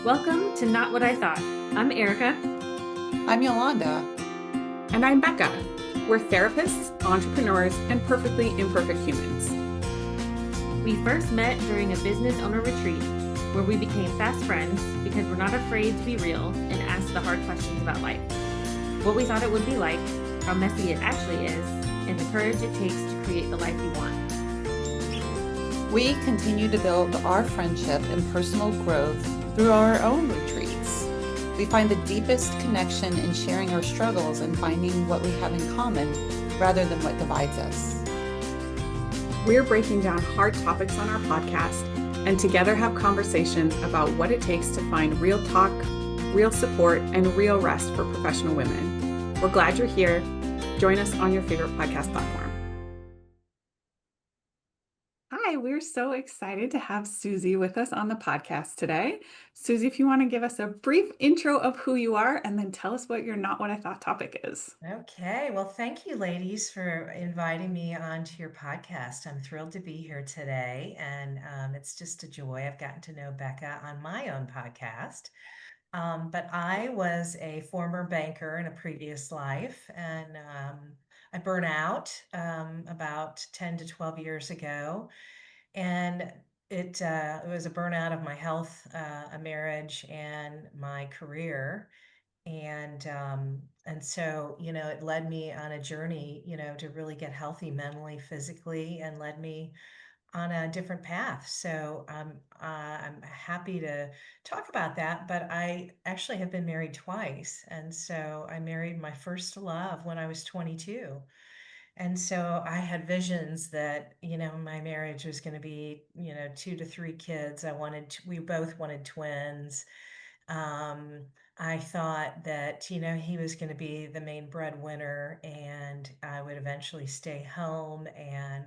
Welcome to Not What I Thought. I'm Erica. I'm Yolanda. And I'm Becca. We're therapists, entrepreneurs, and perfectly imperfect humans. We first met during a business owner retreat where we became fast friends because we're not afraid to be real and ask the hard questions about life. What we thought it would be like, how messy it actually is, and the courage it takes to create the life we want. We continue to build our friendship and personal growth through our own retreats. We find the deepest connection in sharing our struggles and finding what we have in common rather than what divides us. We're breaking down hard topics on our podcast and together have conversations about what it takes to find real talk, real support, and real rest for professional women. We're glad you're here. Join us on your favorite podcast platform. Hi, we're so excited to have Susie with us on the podcast today. Susie, if you want to give us a brief intro of who you are and then tell us what your Not What I Thought topic is. Okay, well, thank you, ladies, for inviting me onto your podcast. I'm thrilled to be here today, and it's just a joy. I've gotten to know Becca on my own podcast. But I was a former banker in a previous life, and I burned out about 10 to 12 years ago. And it was a burnout of my health, a marriage, and my career. And so, it led me on a journey, to really get healthy mentally, physically, and led me on a different path. So I'm happy to talk about that. But I actually have been married twice, and so I married my first love when I was 22. And so I had visions that, my marriage was going to be, 2 to 3 kids. We both wanted twins. Um, I thought that, he was going to be the main breadwinner and I would eventually stay home and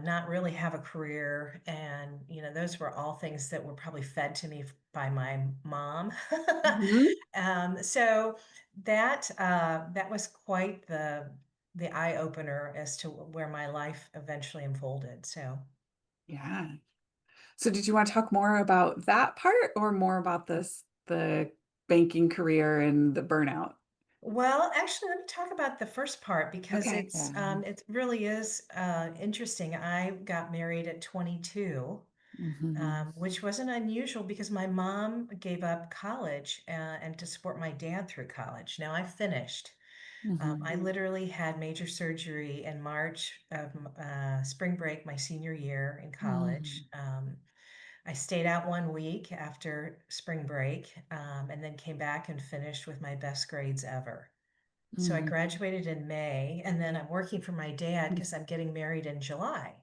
not really have a career. And, those were all things that were probably fed to me by my mom. Mhm. So that was quite the eye opener as to where my life eventually unfolded. So Yeah. So did you want to talk more about that part or more about the banking career and the burnout? well, actually, let me talk about the first part because Okay. Yeah. it really is interesting. I got married at 22, Mhm. which wasn't unusual because my mom gave up college and to support my dad through college. Now I finished. I Mhm. literally had major surgery in March of spring break, my senior year in college. Mhm. I stayed out 1 week after spring break and then came back and finished with my best grades ever. So I Mhm. graduated in May, and then I'm working for my dad because I'm getting married in July.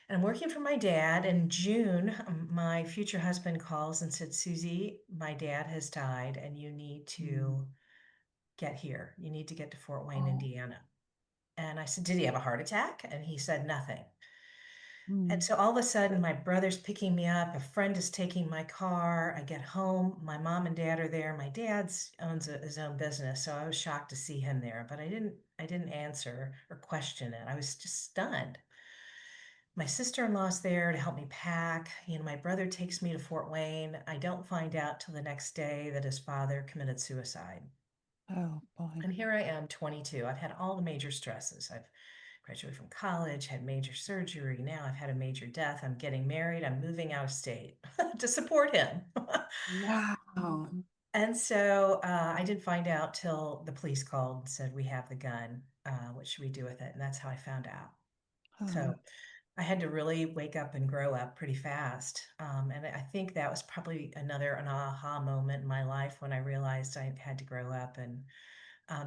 And I'm working for my dad. In June, my future husband calls and said, Susie, my dad has died, and you need Mhm. to get here. You need to get to Fort Wayne, Oh. Indiana. And I said, did he have a heart attack? And he said, nothing. And Mhm. so all of a sudden, my brother's picking me up. A friend is taking my car. I get home. My mom and dad are there. My dad's owns his own business, so I was shocked to see him there. But I didn't answer or question it. I was just stunned. My sister-in-law's there to help me pack. My brother takes me to Fort Wayne. I don't find out till the next day that his father committed suicide. Oh boy. And here I am, 22. I've had all the major stresses. I've graduated from college, had major surgery. Now I've had a major death. I'm getting married. I'm moving out of state to support him. Wow. And so I didn't find out till the police called and said, we have the gun. What should we do with it? And that's how I found out. Oh. So I had to really wake up and grow up pretty fast. And I think that was probably an aha moment in my life when I realized I had to grow up. And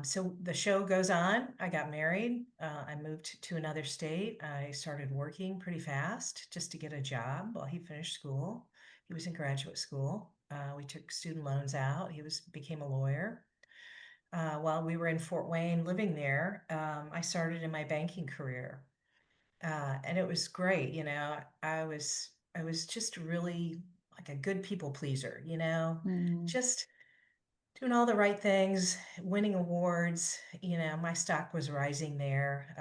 so the show goes on. I got married. I moved to another state. I started working pretty fast just to get a job while he finished school. He was in graduate school. We took student loans out. He became a lawyer. While we were in Fort Wayne living there, I started in my banking career. And it was great. I was just really like a good people pleaser, Mhm. just doing all the right things, winning awards. My stock was rising there.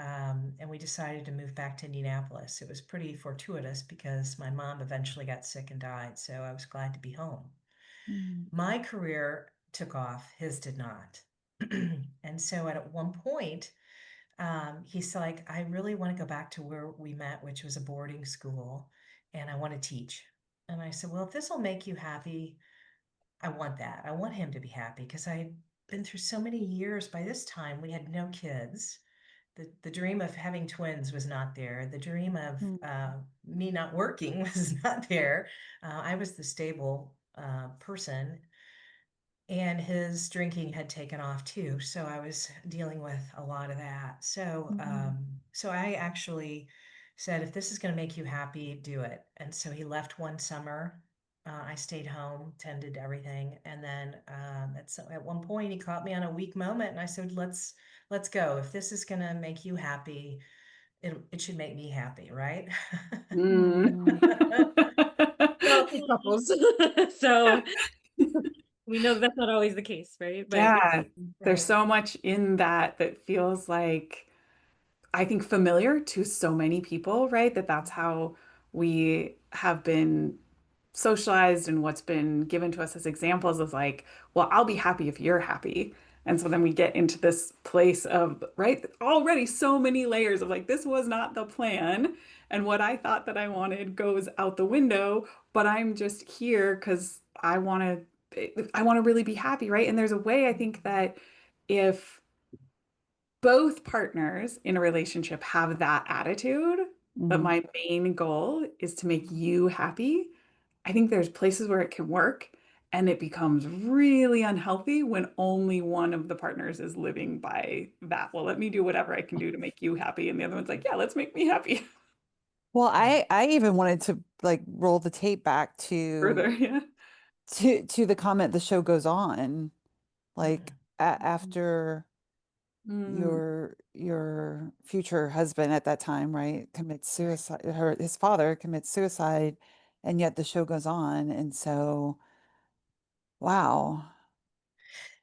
And we decided to move back to Indianapolis. It was pretty fortuitous because my mom eventually got sick and died. So I was glad to be home. Mm. My career took off, his did not. And so at one point, he's like, I really want to go back to where we met, which was a boarding school, and I want to teach. And I said, well, if this will make you happy, I want that. I want him to be happy because I'd been through so many years. By this time, we had no kids. The dream of having twins was not there. The dream of Mm. me not working was not there. I was the stable person, and his drinking had taken off too. So I was dealing with a lot of that. Mm. So I actually said, if this is going to make you happy, do it. And so he left one summer. I stayed home, tended everything, and then at one point he caught me on a weak moment, and I said, let's go. If this is going to make you happy, it should make me happy, right? Mm. Mm. We're also couples. So we know that's not always the case, right? But Yeah, there's Right. so much in that that feels like I think familiar to so many people, right? That's how we have been socialized and what's been given to us as examples of like, well, I'll be happy if you're happy. And so then we get into this place of, right, already so many layers of like, this was not the plan. And what I thought that I wanted goes out the window, but I'm just here because I want to really be happy, right? And there's a way I think that if both partners in a relationship have that attitude, but Mm. my main goal is to make you happy, I think there's places where it can work and it becomes really unhealthy when only one of the partners is living by that. Well, let me do whatever I can do to make you happy. And the other one's like, yeah, let's make me happy Well, Right. I even wanted to like roll the tape back further. Yeah. to the comment the show goes on, like Mhm. after Mm, your future husband at that time, right, commits Right. suicide, his father commits suicide, and yet the show goes on. And so, wow.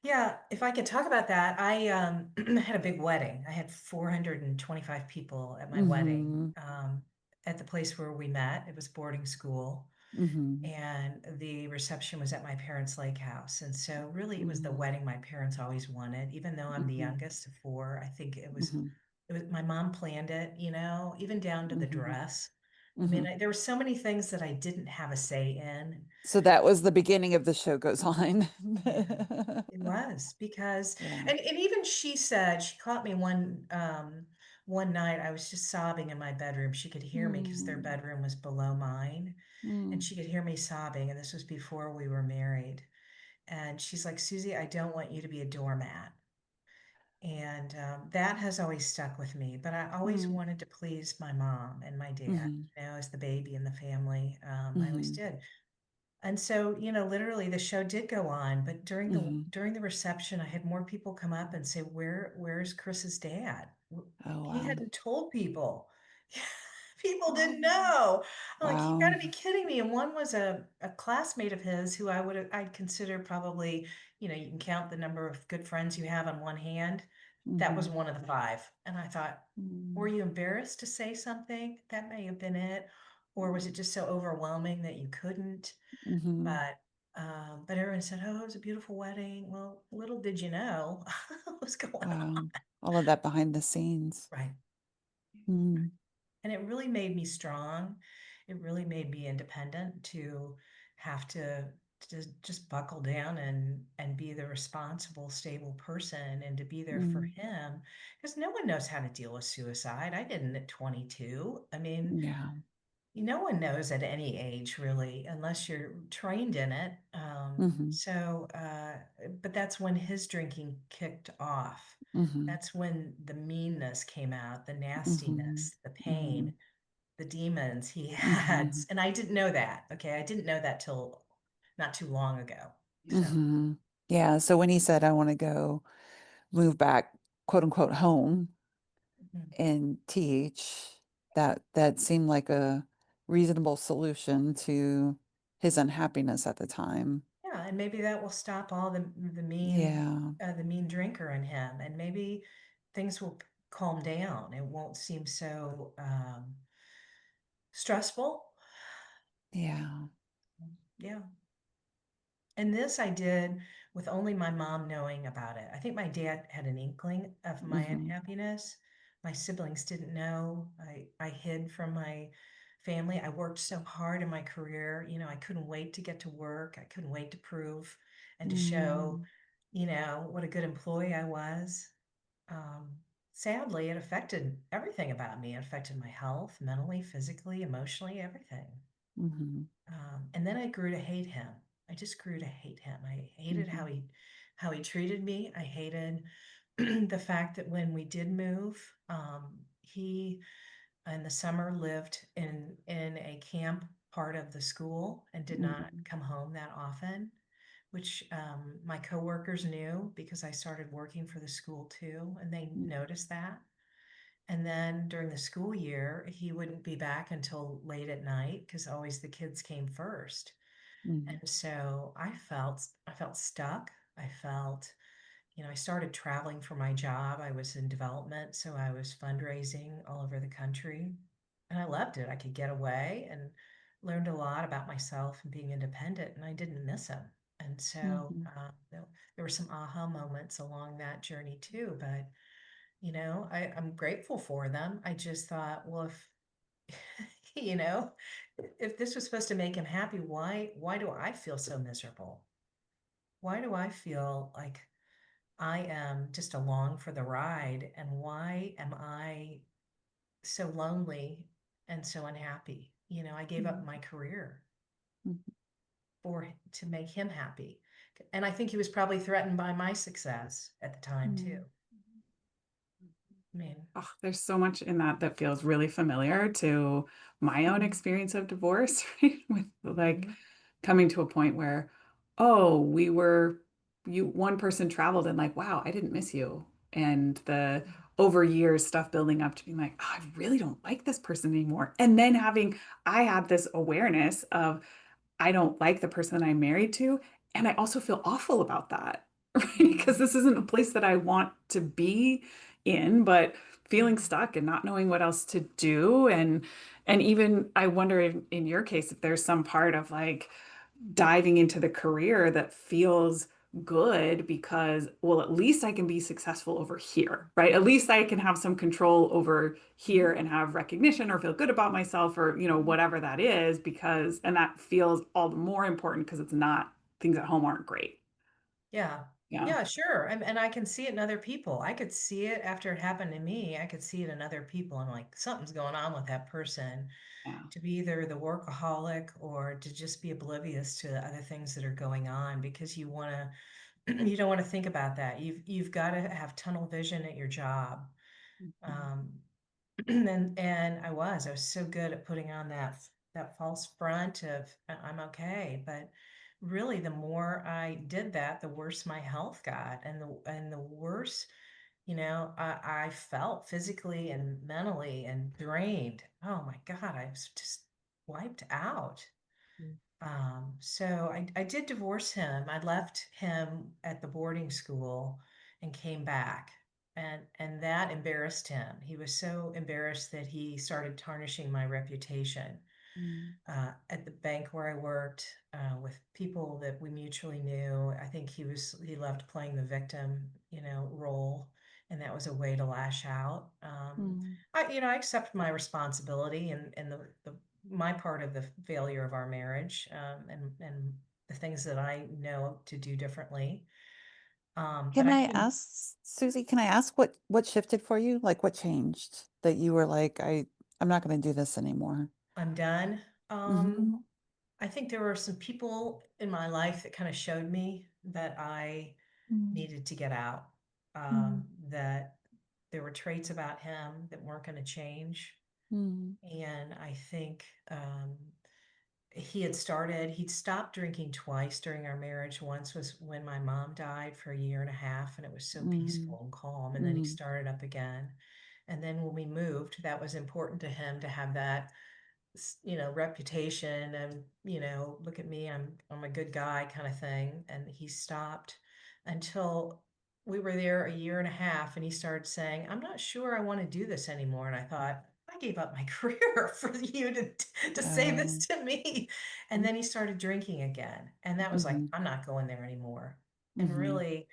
Yeah, if I could talk about that, I had a big wedding. I had 425 people at my wedding, Mm-hmm. at the place where we met. It was boarding school, Mm-hmm. and the reception was at my parents' lake house. And so, really, it was the Mm-hmm. wedding my parents always wanted. Even though I'm the Mm-hmm. youngest of four, I think Mm-hmm. it was my mom planned it, even down to the Mm-hmm. dress. I Mm-hmm. mean, there were so many things that I didn't have a say in. So that was the beginning of the show goes on. Yeah, it was because, Yeah. and even she said, she caught me one night. I was just sobbing in my bedroom. She could hear me because their Mm. bedroom was below mine, and Mm. she could hear me sobbing. And this was before we were married. And she's like, Susie, I don't want you to be a doormat. And that has always stuck with me. But I always Mm. wanted to please my mom and my dad, Mhm. as the baby in the family. I always Mhm. did. And so, literally the show did go on, but Mhm. during the reception, I had more people come up and say, where's Chris's dad? Oh, He wow. hadn't told people. People didn't Oh. know. I'm like, you Wow. gotta be kidding me. And one was a classmate of his who I'd consider probably, you can count the number of good friends you have on one hand. That was Mhm. one of the five. And I thought, were Mm. you embarrassed to say something? That may have been it. Or was it just so overwhelming that you couldn't? Mhm. But but everyone said, "Oh, it was a beautiful wedding." Well, little did you know what was going on. Wow. All of that behind the scenes. Right. Mm. And it really made me strong. It really made me independent to have to just buckle down and be the responsible, stable person and to be there for Mm. him because no one knows how to deal with suicide. I didn't at 22. I mean, Yeah. no one knows at any age, really, unless you're trained in it. Mhm. But that's when his drinking kicked off. Mhm. That's when the meanness came out, the Mhm. nastiness, the pain, Mhm. the demons he had. Mhm. And I didn't know that. Okay. I didn't know that till not too long ago. So, Mhm. Yeah. So when he said, I want to go move back, quote unquote, home mhm. and teach, that seemed like a reasonable solution to his unhappiness at the time. Yeah. And maybe that will stop all Yeah. the mean drinker in him. And maybe things will calm down. It won't seem so, stressful. Yeah. Yeah. And this I did with only my mom knowing about it. I think my dad had an inkling of my Mm-hmm. unhappiness. My siblings didn't know. I hid from my family. I worked so hard in my career. I couldn't wait to get to work. I couldn't wait to prove and to show, Mm-hmm. what a good employee I was. Um, Sadly, it affected everything about me. It affected my health, mentally, physically, emotionally, everything. Mm-hmm. And then I grew to hate him. I just grew to hate him. I hated how he treated me. I hated the fact that when we did move, he in the summer lived in a camp part of the school and did not Mm-hmm. come home that often, which my coworkers knew because I started working for the school too, and they noticed that. And then during the school year, he wouldn't be back until late at night because always the kids came first. Mm-hmm. And so I felt stuck. I felt, I started traveling for my job. I was in development, so I was fundraising all over the country. And I loved it. I could get away and learned a lot about myself and being independent, and I didn't miss him. And so Mm-hmm. there were some aha moments along that journey too. But I'm grateful for them. I just thought, well, if you know, if this was supposed to make him happy, why do I feel so miserable? Why do I feel like I am just along for the ride? And why am I so lonely and so unhappy? I gave up my career Mm-hmm. to make him happy. And I think he was probably threatened by my success at the time too. I mean, Oh, there's so much in that that feels really familiar to my own experience of divorce, right? With like mhm, coming to a point where, oh, one person traveled and like, wow, I didn't miss you. And the over years stuff building up to being like, oh, I really don't like this person anymore. And then I had this awareness of, I don't like the person that I'm married to. And I also feel awful about that, right? Because mhm, this isn't a place that I want to be in, but feeling mhm. stuck and not knowing what else to do. And even I wonder if, in your case, if there's some part of like diving into the career that feels good because, well, at least I can be successful over here, right? At least I can have some control over here and have recognition or feel good about myself or, whatever that is, because, and that feels all the more important because it's not, things at home aren't great. Yeah. Yeah. Yeah, sure. And I can see it in other people. I could see it after it happened to me. I could see it in other people. I'm like, something's going on with that person Yeah. to be either the workaholic or to just be oblivious to the other things that are going on because you don't want to think about that. You've got to have tunnel vision at your job. Mhm. Um, and I was so good at putting on that false front of I'm okay, but really the more I did that, the worse my health got, and the worse, I felt physically and mentally and drained. Oh my God, I was just wiped out. So I did divorce him. I left him at the boarding school and came back. And that embarrassed him. He was so embarrassed that he started tarnishing my reputation Mm-hmm. at the bank where I worked with people that we mutually knew. I think he loved playing the victim, role, and that was a way to lash out. I accept my responsibility and the my part of the failure of our marriage, and the things that I know to do differently. But Can I I came, ask, Susie, can I ask what shifted for you? Like what changed that you were like, I'm not going to do this anymore. I'm done. Mm-hmm. I think there were some people in my life that kind of showed me that I needed to get out. Mm-hmm. That there were traits about him that weren't going to change. Mm-hmm. And I think he'd stopped drinking twice during our marriage. Once was when my mom died for a year and a half, and it was so peaceful and calm. And then he Mm-hmm. started up again. And then when we moved, that was important to him to have that reputation and, look at me, I'm a good guy kind of thing. And he stopped until we were there a year and a half and he started saying, I'm not sure I want to do this anymore. And I thought, I gave up my career for you to say this to me. And then he started drinking again. And that was like, Mhm. I'm not going there anymore. And Mhm. really,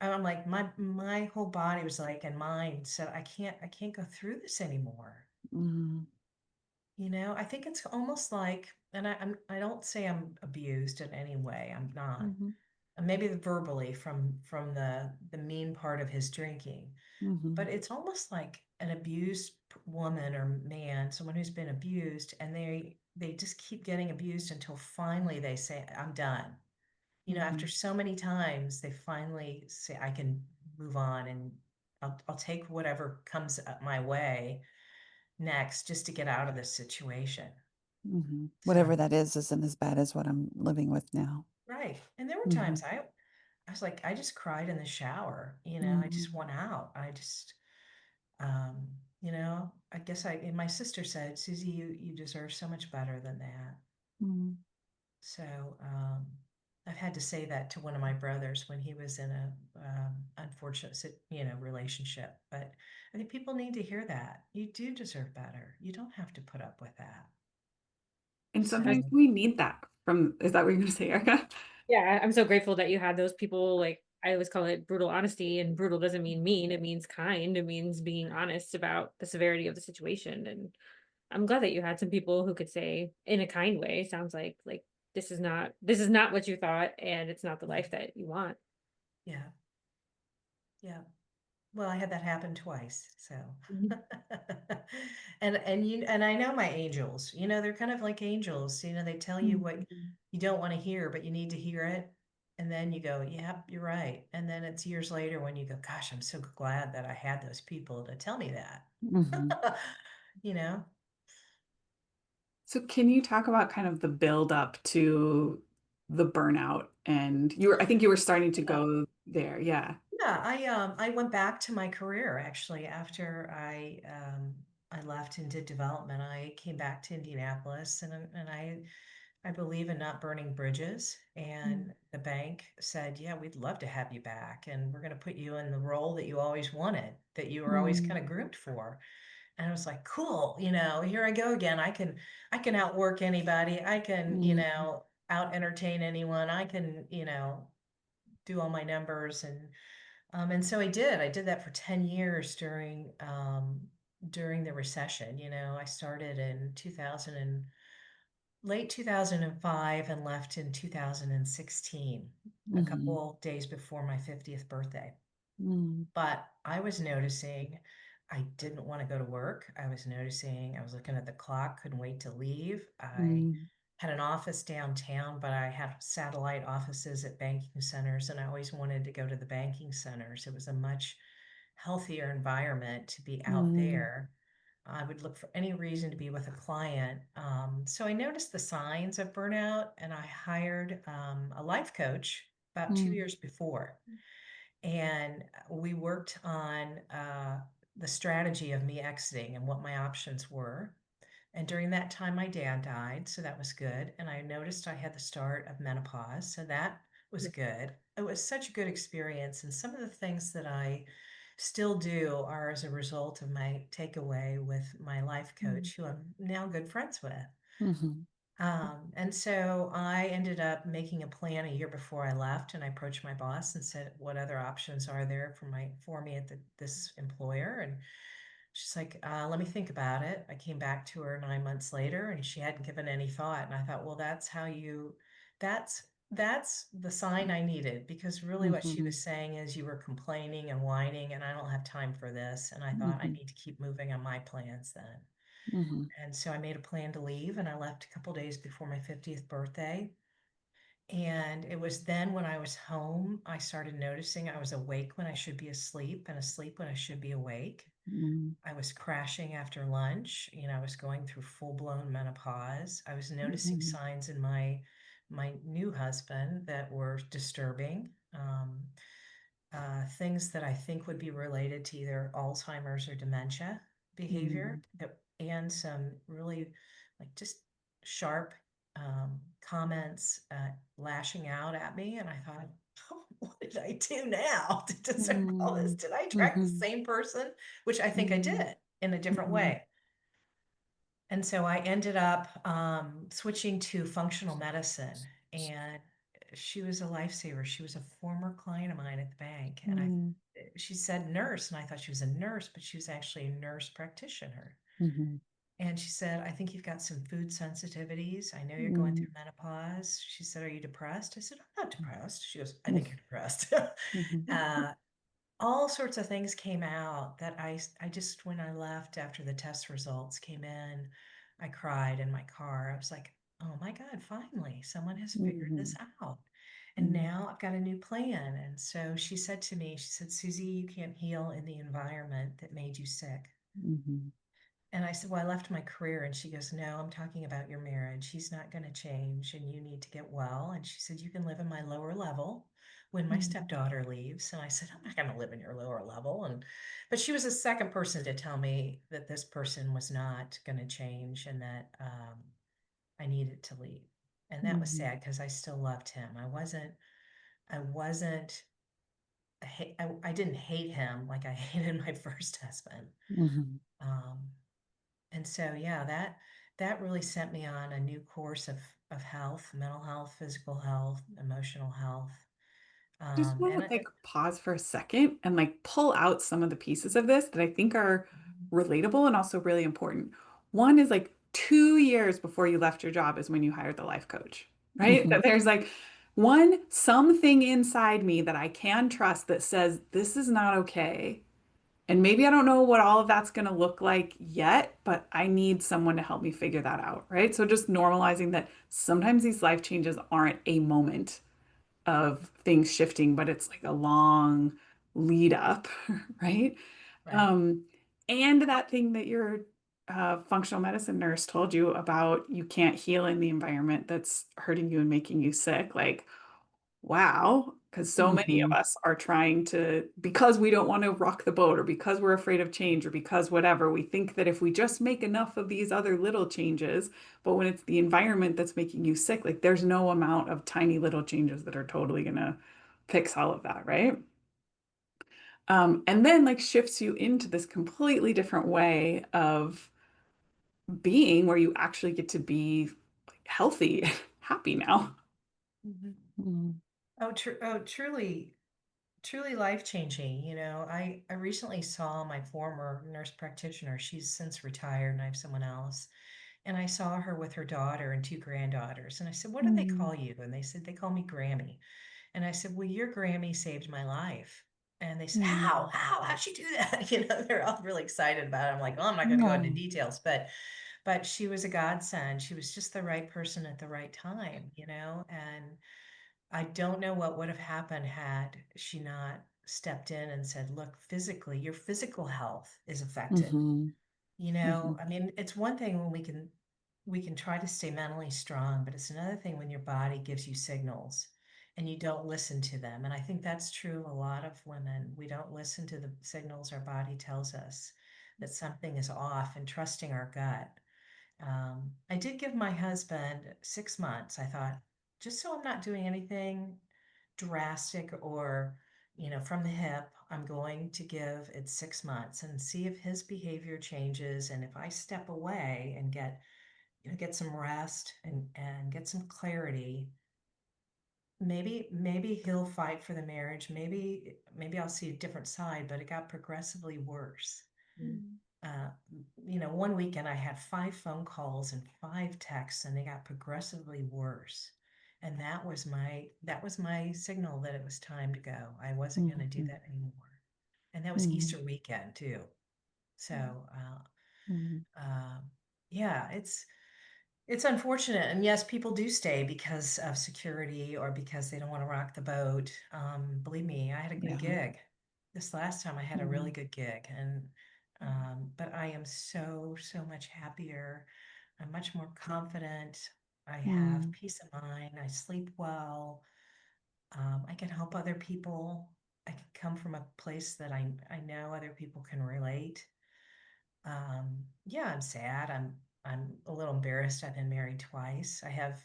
I'm like, my whole body was like, and mind said, I can't go through this anymore. Mhm. You know, I think it's almost like, and I don't say I'm abused in any way. I'm not. Mhm. Maybe verbally from the mean part of his drinking, but Mhm. it's almost like an abused woman or man, someone who's been abused, and they just keep getting abused until finally they say, I'm done. You know, after Mhm. so many times, they finally say, I can move on and I'll take whatever comes my way next just to get out of this situation. Mhm. So, Whatever that is isn't as bad as what I'm living with now. right. And there were Mhm. times I was like, I just cried in the shower, you know, I Mhm. just went out. Um, you know, I guess and my sister said, Susie, you deserve so much better than that. Mhm. So, I've had to say that to one of my brothers when he was in a, unfortunate, you know, relationship. But I think people need to hear that. You do deserve better. You don't have to put up with that. And So, sometimes we need that is that what you're going to say, Erica? Yeah, I'm so grateful that you had those people. Like, I always call it brutal honesty, and brutal doesn't mean mean, it means kind. It means being honest about the severity of the situation. And I'm glad that you had some people who could say in a kind way, sounds like this is not what you thought, and it's not the yeah, life that you want. yeah, yeah. Well, I had that happen twice, so. Mhm. And I know my angels, you know, they're kind of like angels, you know, they tell you what Mhm. you don't want to hear, but you need to hear it. And then you go, yep, you're right. And then it's years later when you go, gosh, I'm so glad that I had those people to tell me Mhm. that. You know? So can you talk about kind of the build up to the burnout? And I think you were starting to Yeah. go there. Yeah. Yeah, I went back to my career actually after I left and did development. I came back to Indianapolis and I believe in not burning bridges. Mhm. And the bank said, yeah, we'd love to have you back. And we're going to put you in the role that you always wanted, that you were always Mhm. kind of groomed for. And I was like, cool, you know, here I go again. I can outwork anybody. I can, you Mhm. know, out entertain anyone. I can, you know, do all my numbers. And so I did. I did that for 10 years during the recession. You know, I started in 2000 and late 2005 and left in 2016, a Mhm. couple days before my 50th birthday. Mhm. But I was noticing I didn't want to go to work. I was noticing I was looking at the clock, couldn't wait to leave. I Mhm. had an office downtown, but I had satellite offices at banking centers, and I always wanted to go to the banking centers. It was a much healthier environment to be out Mhm. there. I would look for any reason to be with a client. So I noticed the signs of burnout, and I hired a life coach about two Mhm. years before. And we worked on the strategy of me exiting and what my options were. And during that time, my dad died, so that was good. And I noticed I had the start of menopause, so that was good. It was such a good experience. And some of the things that I still do are as a result of my takeaway with my life Mhm. coach, who I'm now good friends with. Mhm. And so I ended up making a plan a year before I left, and I approached my boss and said, "What other options are there for me at this employer?" And she's like, "Let me think about it." I came back to her 9 months later, and she hadn't given any thought. And I thought, well, that's that's the sign I needed, because really what she Mhm. was saying is you were complaining and whining, and I don't have time for this. And I thought I Mhm. need to keep moving on my plans then. Mhm. And so I made a plan to leave, and I left a couple days before my 50th birthday. And it was then when I was home, I started noticing I was awake when I should be asleep and asleep when I should be awake. Mhm. I was crashing after lunch. You know, I was going through full-blown menopause. I was noticing Mhm. signs in my new husband that were disturbing. Things that I think would be related to either Alzheimer's or dementia behavior, Mhm. and some really like just sharp comments, lashing out at me. And I thought, oh, what did I do now to deserve all this? Mhm. Did I attract the Mhm. same person? Which I think I Mhm. did in a different Mhm. way. And so I ended up switching to functional medicine, and she was a lifesaver. She was a former client of mine at the bank, and Mm, she said nurse, and I thought she was a nurse, but she was actually a nurse practitioner. mhm, And she said, I think you've got some food sensitivities. I know you're going mm, through menopause. She said, are you depressed? I said, I'm not depressed. She goes, I mm, think you're depressed. mhm, uh, all sorts of things came out that I just, when I left after the test results came in, I cried in my car. I was like, oh my God, finally, someone has figured this mhm, out. And mhm, now I've got a new plan. And so she said to me, she said, Susie, you can't heal in the environment that made you sick. mhm, And I said, well, I left my career. And she goes, no, I'm talking about your marriage. He's not going to change and you need to get well. And she said, you can live in my lower level when my mhm, stepdaughter leaves. And I said, I'm not going to live in your lower level. But she was the second person to tell me that this person was not going to change and that I needed to leave. And that was mhm, sad because I still loved him. I wasn't, I didn't hate him like I hated my first husband. mhm. Um, And so, yeah, that really sent me on a new course of health, mental health, physical health, emotional health. Just want And to like pause for a second and like pull out some of the pieces of this that I think are relatable and also really important. One is like 2 years before you left your job is when you hired the life coach, right? Mhm, That there's like something inside me that I can trust that says this is not okay. And maybe I don't know what all of that's going to look like yet, but I need someone to help me figure that out, right? So just normalizing that sometimes these life changes aren't a moment of things shifting, but it's like a long lead up, right? right. Um, and that thing that your functional medicine nurse told you about you can't heal in the environment that's hurting you and making you sick. Like, wow, because so many of mhm, us are trying to, because we don't want to rock the boat or because we're afraid of change or because whatever, we think that if we just make enough of these other little changes, but when it's the environment that's making you sick, like there's no amount of tiny little changes that are totally gonna fix all of that, right? And then like shifts you into this completely different way of being where you actually get to be like, healthy, happy now. Mhm. mhm, Oh, truly, truly life changing. I recently saw my former nurse practitioner. She's since retired, and I have someone else. And I saw her with her daughter and two granddaughters. And I said, what do they mhm, call you? And they said, they call me Grammy. And I said, well, your Grammy saved my life. And they said, mhm. how'd she do that? They're all really excited about it. I'm like, well, I'm not going to go into No. details, but she was a godsend. She was just the right person at the right time. And I don't know what would have happened had she not stepped in and said, look, physically, your physical health is affected. Mhm, I mhm, mean, it's one thing when we can try to stay mentally strong, but it's another thing when your body gives you signals and you don't listen to them. And I think that's true of a lot of women. We don't listen to the signals our body tells us that something is off and trusting our gut. I did give my husband 6 months. I thought, just so I'm not doing anything drastic or, from the hip, I'm going to give it 6 months and see if his behavior changes. And if I step away and get some rest and get some clarity, maybe he'll fight for the marriage. Maybe I'll see a different side, but it got progressively worse. mhm, uh, one weekend I had 5 phone calls and 5 texts, and they got progressively worse. And that was my signal that it was time to go. I wasn't going to do mhm, that anymore. And that was mhm, Easter weekend too. So, mhm, uh, yeah, it's unfortunate. And yes, people do stay because of security or because they don't want to rock the boat. Believe me, I had a good yeah. gig. This last time I had a really Mhm, good gig. And but I am so, so much happier. I'm much more confident. I have mhm, peace of mind. I sleep well. I can help other people. I can come from a place that I know other people can relate. Yeah, I'm sad. I'm a little embarrassed. I've been married twice. I have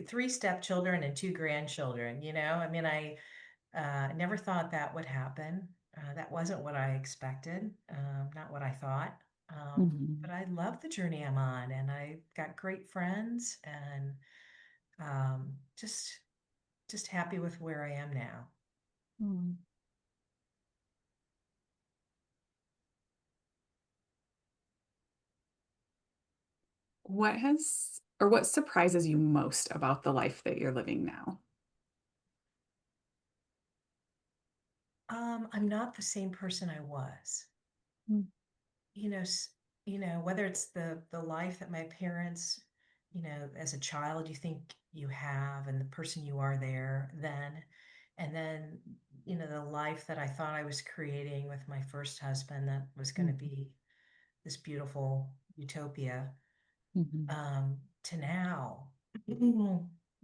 three stepchildren and two grandchildren. I mean, I never thought that would happen. That wasn't what I expected, not what I thought. Mhm. But I love the journey I'm on, and I got great friends, and um, just just happy with where I am now. Mm. What has or what surprises you most about the life that you're living now? I'm not the same person I was. Mm. You know, whether it's the life that my parents, as a child you think you have, and the person you are there then, and then, the life that I thought I was creating with my first husband that was going to Mhm. be this beautiful utopia, Mhm. to now.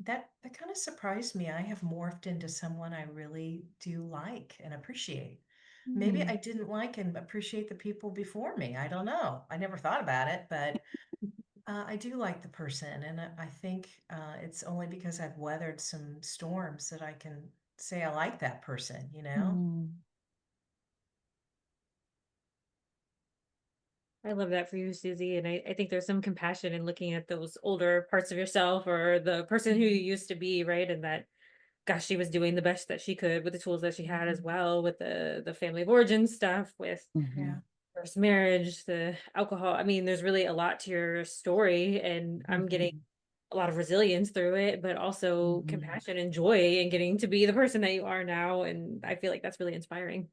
That kind of surprised me. I have morphed into someone I really do like and appreciate. Maybe I Mm. didn't like and appreciate the people before me. I don't know. I never thought about it, but I do like the person, and I think it's only because I've weathered some storms that I can say I like that person, you know? Mm. I love that for you, Susie. And I think there's some compassion in looking at those older parts of yourself or the person who you Mhm. used to be, right? And that, gosh, she was doing the best that she could with the tools that she had as Mhm. well, with the family of origin stuff, with Yeah. Mhm. first marriage, the alcohol. I mean, there's really a lot to your story, and I'm getting Mhm. a lot of resilience through it, but also Mhm. compassion and joy in getting to be the person that you are now. And I feel like that's really inspiring.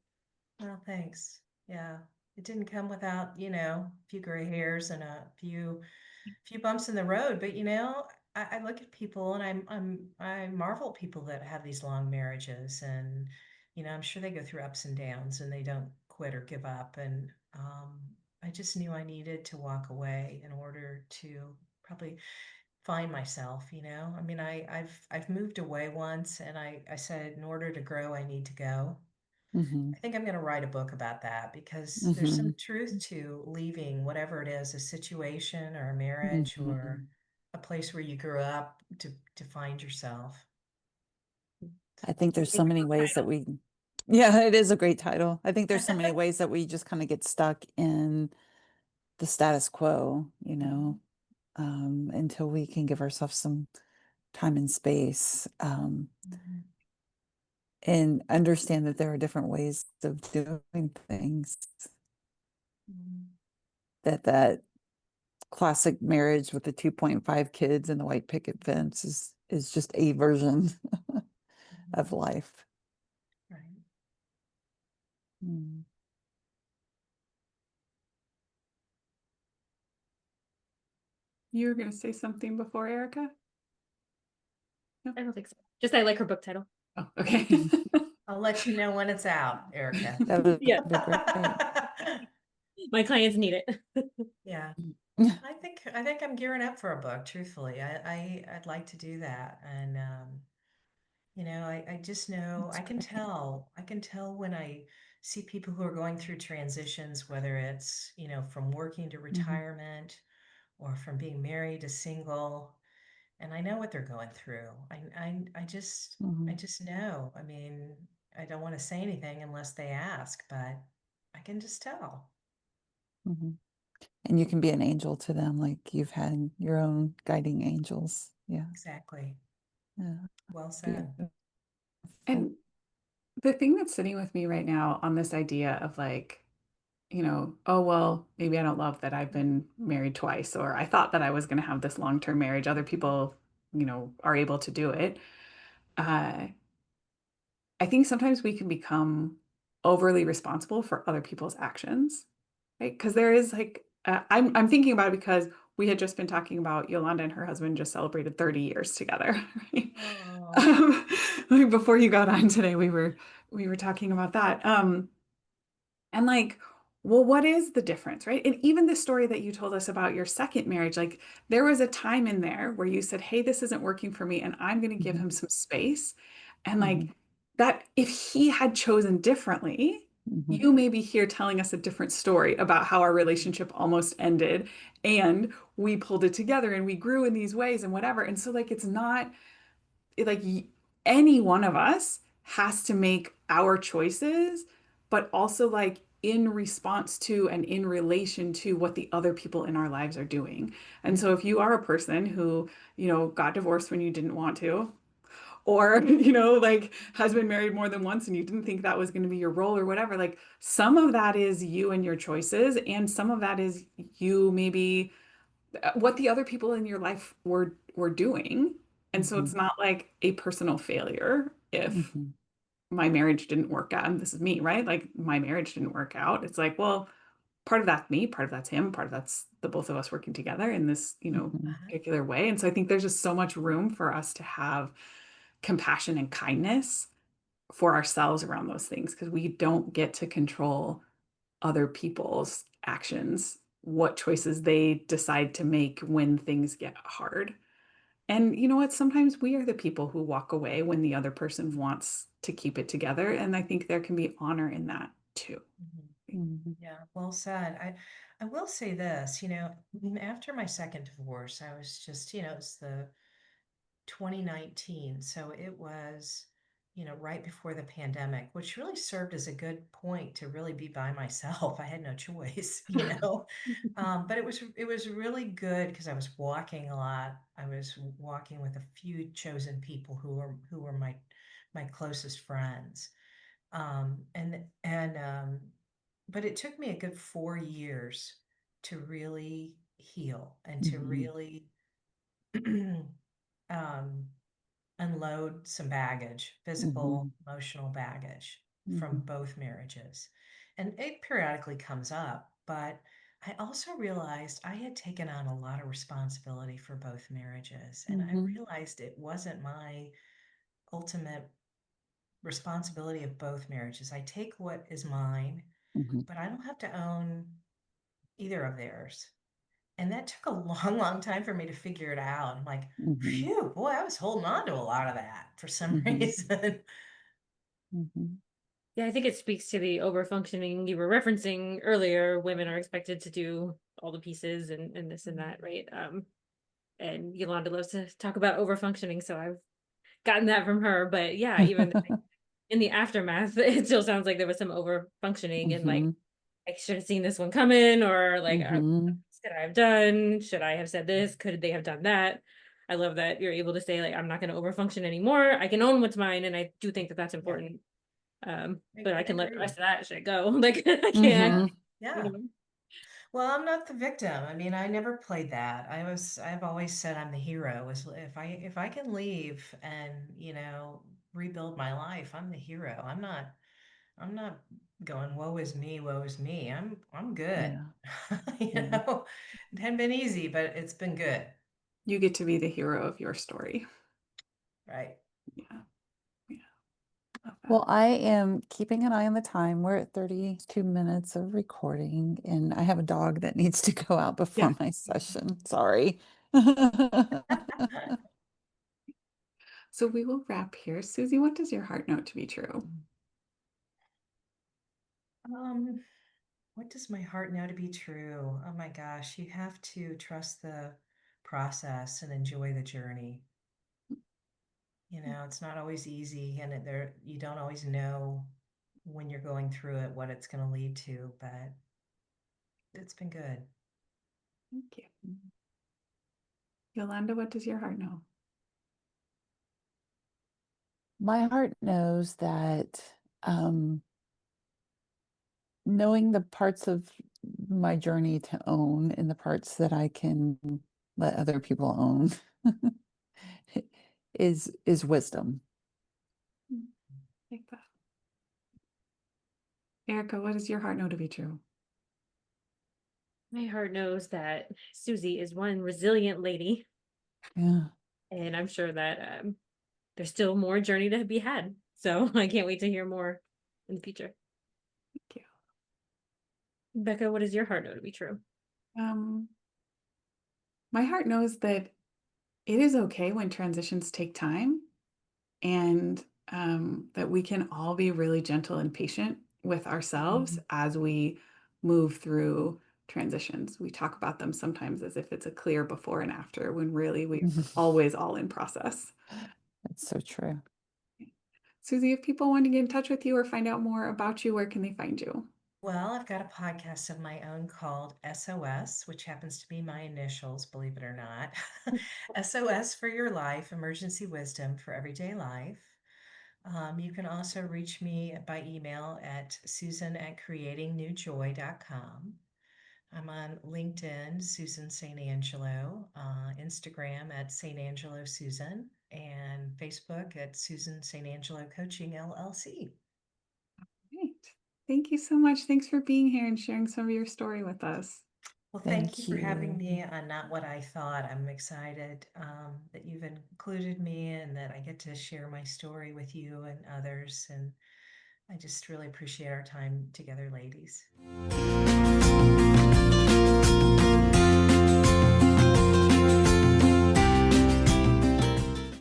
Well, thanks. Yeah. It didn't come without, a few gray hairs and a few bumps in the road, but I look at people, and I marvel at people that have these long marriages, and I'm sure they go through ups and downs, and they don't quit or give up. And I just knew I needed to walk away in order to probably find myself, I mean, I've moved away once, and I said in order to grow, I need to go. Mhm. I think I'm going to write a book about that, because there's some Mhm. truth to leaving whatever it is, a situation or a marriage or Mhm. a place where you grew up, to find yourself. I think there's so Great many book ways that title. we, yeah, it is a great title. I think there's so many ways that we just kind of get stuck in the status quo, Mhm. until we can give ourselves some time and space, Mhm. and understand that there are different ways of doing things. Mhm. That classic marriage with the 2.5 kids and the white picket fence is just a version of Mhm. life. Right. Mm. You were going to say something before, Erica? No? I don't think so. Just I like her book title. Oh, okay. I'll let you know when it's out, Erica. That would Yeah, be great. my clients need it. Yeah. I think I'm gearing up for a book, truthfully. I'd like to do that. And I just know, That's I can great. tell. I can tell when I see people who are going through transitions, whether it's, from working to Mhm. retirement or from being married to single, and I know what they're going through. I Mhm. just know. I mean, I don't want to say anything unless they ask, but I can just tell. Mhm. And you can be an angel to them, like you've had your own guiding angels. Yeah. Exactly. Yeah. Well said. Beautiful. And the thing that's sitting with me right now on this idea of like, oh, well, maybe I don't love that I've been married twice, or I thought that I was going to have this long-term marriage. Other people, are able to do it. Uh, I think sometimes we can become overly responsible for other people's actions, right? Because there is like, I'm thinking about it because we had just been talking about Yolanda and her husband just celebrated 30 years together, right? Oh. Um, like before you got on today, we were talking about that. And like, well, what is the difference, right? And even the story that you told us about your second marriage, like there was a time in there where you said, hey, this isn't working for me, and I'm going to give Mhm. him some space. And Mhm. like that, if he had chosen differently, Mhm. you may be here telling us a different story about how our relationship almost ended and we pulled it together and we grew in these ways and whatever. And so, like, it's not like any one of us has to make our choices, but also like in response to and in relation to what the other people in our lives are doing. And so if you are a person who, got divorced when you didn't want to, or like has been married more than once and you didn't think that was going to be your role or whatever, like some of that is you and your choices, and some of that is you maybe what the other people in your life were doing. And so it's Mhm. not like a personal failure if Mhm. my marriage didn't work out, and this is me, right? Like my marriage didn't work out. It's like, well, part of that's me, part of that's him, part of that's the both of us working together in this, Mhm. Uh-huh. particular way. And so I think there's just so much room for us to have compassion and kindness for ourselves around those things, because we don't get to control other people's actions, what choices they decide to make when things get hard. And you know what? Sometimes we are the people who walk away when the other person wants to keep it together. And I think there can be honor in that too. Mhm. Mhm. Yeah, well said. I will say this, after my second divorce, I was just, it was the 2019. So it was, right before the pandemic, which really served as a good point to really be by myself. I had no choice, But it was really good because I was walking a lot. I was walking with a few chosen people who were my closest friends. And but it took me a good 4 years to really heal and to Mhm. really um, unload some baggage, physical, Mhm. emotional baggage from Mhm. both marriages. And it periodically comes up, but I also realized I had taken on a lot of responsibility for both marriages. And I Mhm. realized it wasn't my ultimate responsibility of both marriages. I take what is mine, Mhm. but I don't have to own either of theirs. And that took a long, long time for me to figure it out. I'm like, Mhm. phew, boy, I was holding on to a lot of that for some Mhm. reason. Mhm. Yeah, I think it speaks to the over functioning you were referencing earlier. Women are expected to do all the pieces and this and that, right? And Yolanda loves to talk about over functioning, so I've gotten that from her. But yeah, even in the aftermath, it still sounds like there was some over functioning and like Mhm. I should have seen this one coming, or like Mhm. could I have done? Should I have said this? Could they have done that? I love that you're able to say like I'm not going to overfunction anymore. I can own what's mine, and I do think that that's Yeah, important. I, But I I can let the agree. rest of that shit go. Like I can't, Yeah, Mhm. you yeah. know. Well, I'm not the victim. I mean, I never played that. I've always said I'm the hero. Is if I can leave and, rebuild my life, I'm the hero. I'm not going, woe is me. I'm good. Yeah. You Yeah. know, it hadn't been easy, but it's been good. You get to be the hero of your story. Right. Yeah. Yeah. Love that. Well, I am keeping an eye on the time. We're at 32 minutes of recording, and I have a dog that needs to go out Yeah. before my session. Sorry. So we will wrap here. Susie, what does your heart note to be true? Um, what does my heart know to be true? Oh my gosh, you have to trust the process and enjoy the journey. It's not always easy, and you don't always know when you're going through it what it's going to lead to, but it's been good. Thank you. Yolanda, what does your heart know? My heart knows that um, knowing the parts of my journey to own and the parts that I can let other people own is wisdom. Like that. Erica, what does your heart know to be true? My heart knows that Susie is one resilient lady, Yeah. and I'm sure that there's still more journey to be had. So I can't wait to hear more in the future. Thank Becca, what does your heart know to be true? you. My heart knows that it is okay when transitions take time, and that we can all be really gentle and patient with ourselves Mhm. as we move through transitions. We talk about them sometimes as if it's a clear before and after, when really we're always all in process. That's so true. Susie, if people want to get in touch with you or find out more about you, where can they find you? Well, I've got a podcast of my own called SOS, which happens to be my initials, believe it or not. SOS for Your Life, Emergency Wisdom for Everyday Life. You can also reach me by email at susan@creatingnewjoy.com. I'm on LinkedIn, Susan St Angelo, Instagram at St Angelo Susan, and Facebook at Susan St Angelo Coaching LLC. Great. Thank you so much. Thanks for being here and sharing some of your story with us. Well, thank Thank you for having you. me on Not What I Thought. I'm excited that you've included me and that I get to share my story with you and others. And I just really appreciate our time together, ladies.